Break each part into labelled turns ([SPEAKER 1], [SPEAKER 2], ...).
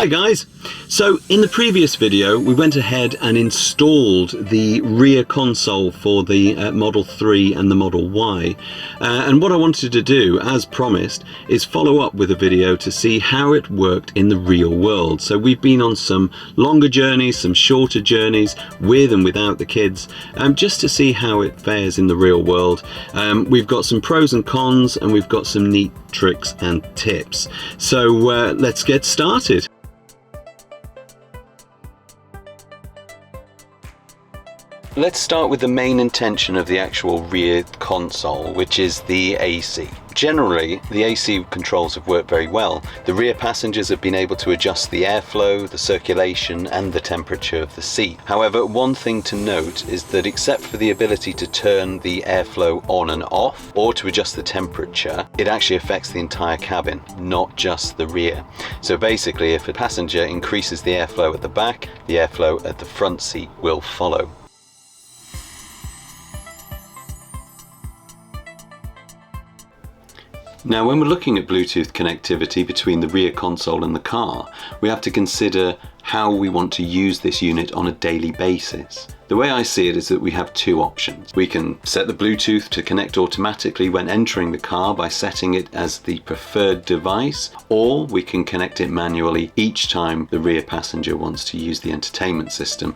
[SPEAKER 1] Hi guys! So in the previous video we went ahead and installed the rear console for the Model 3 and the Model Y, and what I wanted to do, as promised, is follow up with a video to see how it worked in the real world. So we've been on some longer journeys, some shorter journeys with and without the kids, just to see how it fares in the real world. We've got some pros and cons, and we've got some neat tricks and tips. So let's get started. Let's start with the main intention of the actual rear console, which is the AC. Generally, the AC controls have worked very well. The rear passengers have been able to adjust the airflow, the circulation, and the temperature of the seat. However, one thing to note is that except for the ability to turn the airflow on and off, or to adjust the temperature, it actually affects the entire cabin, not just the rear. So basically, if a passenger increases the airflow at the back, the airflow at the front seat will follow. Now, when we're looking at Bluetooth connectivity between the rear console and the car, we have to consider how we want to use this unit on a daily basis. The way I see it is that we have two options. We can set the Bluetooth to connect automatically when entering the car by setting it as the preferred device, or we can connect it manually each time the rear passenger wants to use the entertainment system.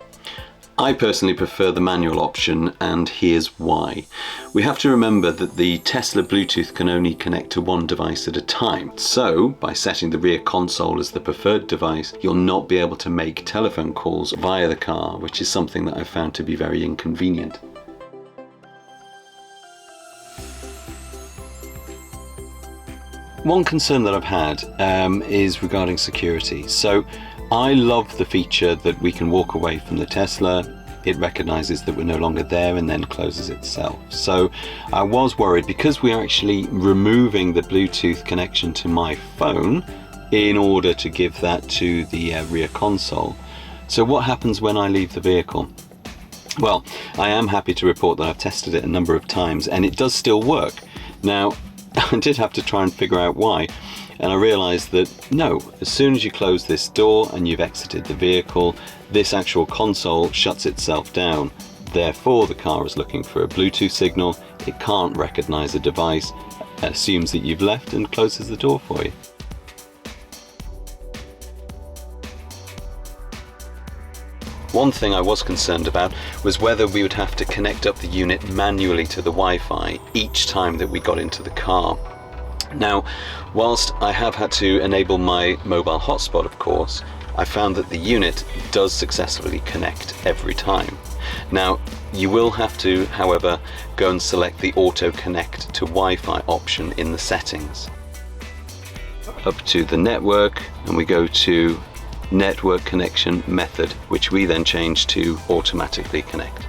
[SPEAKER 1] I personally prefer the manual option, and here's why. We have to remember that the Tesla Bluetooth can only connect to one device at a time. So, by setting the rear console as the preferred device, you'll not be able to make telephone calls via the car, which is something that I've found to be very inconvenient. One concern that I've had is regarding security. So I love the feature that we can walk away from the Tesla, it recognizes that we're no longer there and then closes itself. So I was worried because we are actually removing the Bluetooth connection to my phone in order to give that to the rear console. So what happens when I leave the vehicle? Well, I am happy to report that I've tested it a number of times and it does still work. Now, I did have to try and figure out why, and I realized that no, as soon as you close this door and you've exited the vehicle, this actual console shuts itself down. Therefore, the car is looking for a Bluetooth signal, it can't recognize a device, assumes that you've left and closes the door for you. One thing I was concerned about was whether we would have to connect up the unit manually to the Wi-Fi each time that we got into the car. Now, whilst I have had to enable my mobile hotspot, of course, I found that the unit does successfully connect every time. Now, you will have to, however, go and select the Auto Connect to Wi-Fi option in the settings. Up to the network, and we go to Network Connection Method, which we then change to Automatically Connect.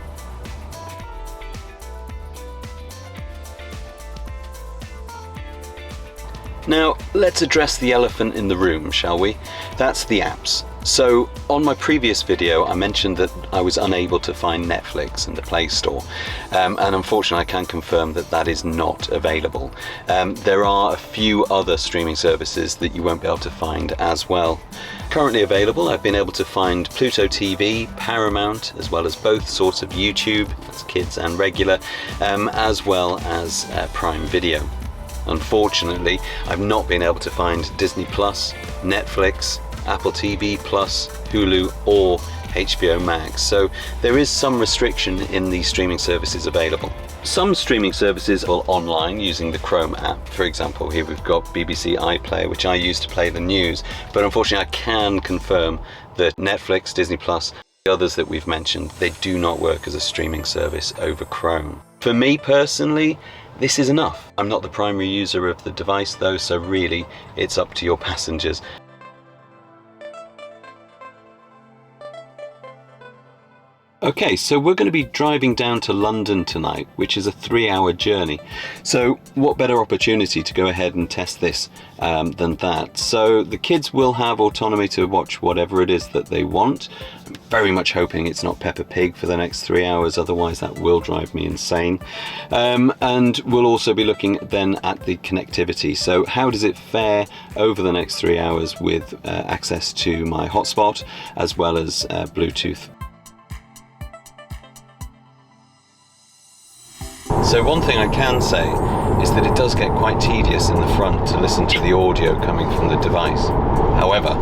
[SPEAKER 1] Now, let's address the elephant in the room, shall we? That's the apps. So, on my previous video, I mentioned that I was unable to find Netflix in the Play Store, and unfortunately I can confirm that that is not available. There are a few other streaming services that you won't be able to find as well. Currently available, I've been able to find Pluto TV, Paramount, as well as both sorts of YouTube, that's kids and regular, as well as Prime Video. Unfortunately, I've not been able to find Disney Plus, Netflix, Apple TV Plus, Hulu, or HBO Max, so there is some restriction in the streaming services available. Some streaming services are online using the Chrome app. For example, here we've got BBC iPlayer, which I use to play the news, but unfortunately I can confirm that Netflix, Disney Plus, the others that we've mentioned, they do not work as a streaming service over Chrome. For me personally, this is enough. I'm not the primary user of the device though, so really it's up to your passengers. Okay, so we're going to be driving down to London tonight, which is a 3-hour journey. So what better opportunity to go ahead and test this than that? So the kids will have autonomy to watch whatever it is that they want. I'm very much hoping it's not Peppa Pig for the next 3 hours, otherwise that will drive me insane. And we'll also be looking then at the connectivity. So how does it fare over the next 3 hours with access to my hotspot as well as Bluetooth? So one thing I can say is that it does get quite tedious in the front to listen to the audio coming from the device. However,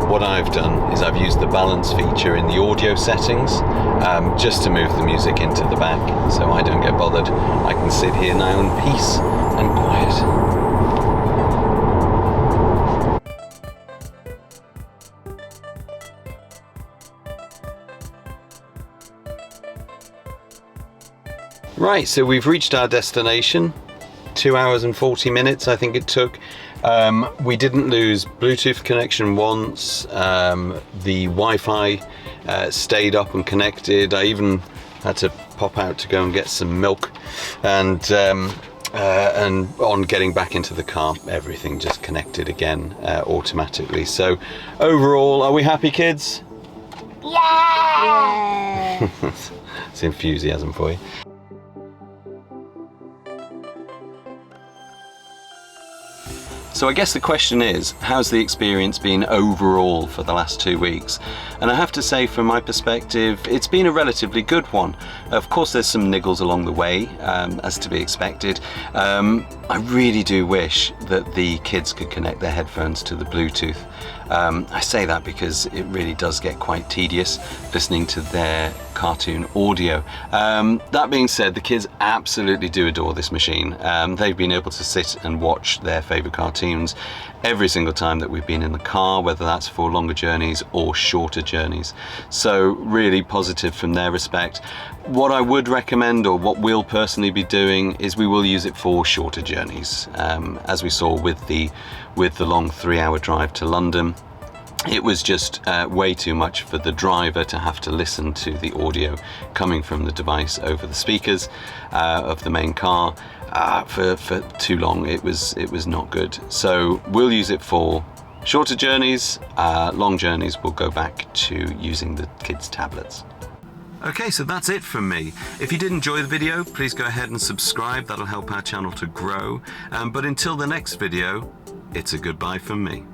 [SPEAKER 1] what I've done is I've used the balance feature in the audio settings just to move the music into the back so I don't get bothered. I can sit here now in peace and quiet. Right, so we've reached our destination, 2 hours and 40 minutes I think it took. We didn't lose Bluetooth connection once, the Wi-Fi stayed up and connected. I even had to pop out to go and get some milk, and on getting back into the car, everything just connected again automatically. So overall, are we happy, kids?
[SPEAKER 2] Yeah!
[SPEAKER 1] It's enthusiasm for you. So I guess the question is, how's the experience been overall for the last 2 weeks? And I have to say, from my perspective, it's been a relatively good one. Of course, there's some niggles along the way, as to be expected. I really do wish that the kids could connect their headphones to the Bluetooth. I say that because it really does get quite tedious listening to their cartoon audio. That being said, the kids absolutely do adore this machine. They've been able to sit and watch their favourite cartoons every single time that we've been in the car, whether that's for longer journeys or shorter journeys. So really positive from their respect. What I would recommend, or what we'll personally be doing, is we will use it for shorter journeys. As we saw with the long 3-hour drive to London, it was just way too much for the driver to have to listen to the audio coming from the device over the speakers of the main car for too long. It was not good. So we'll use it for shorter journeys. Long journeys we'll go back to using the kids' tablets. Okay, so that's it from me. If you did enjoy the video, please go ahead and subscribe. That'll help our channel to grow. But until the next video, it's a goodbye from me.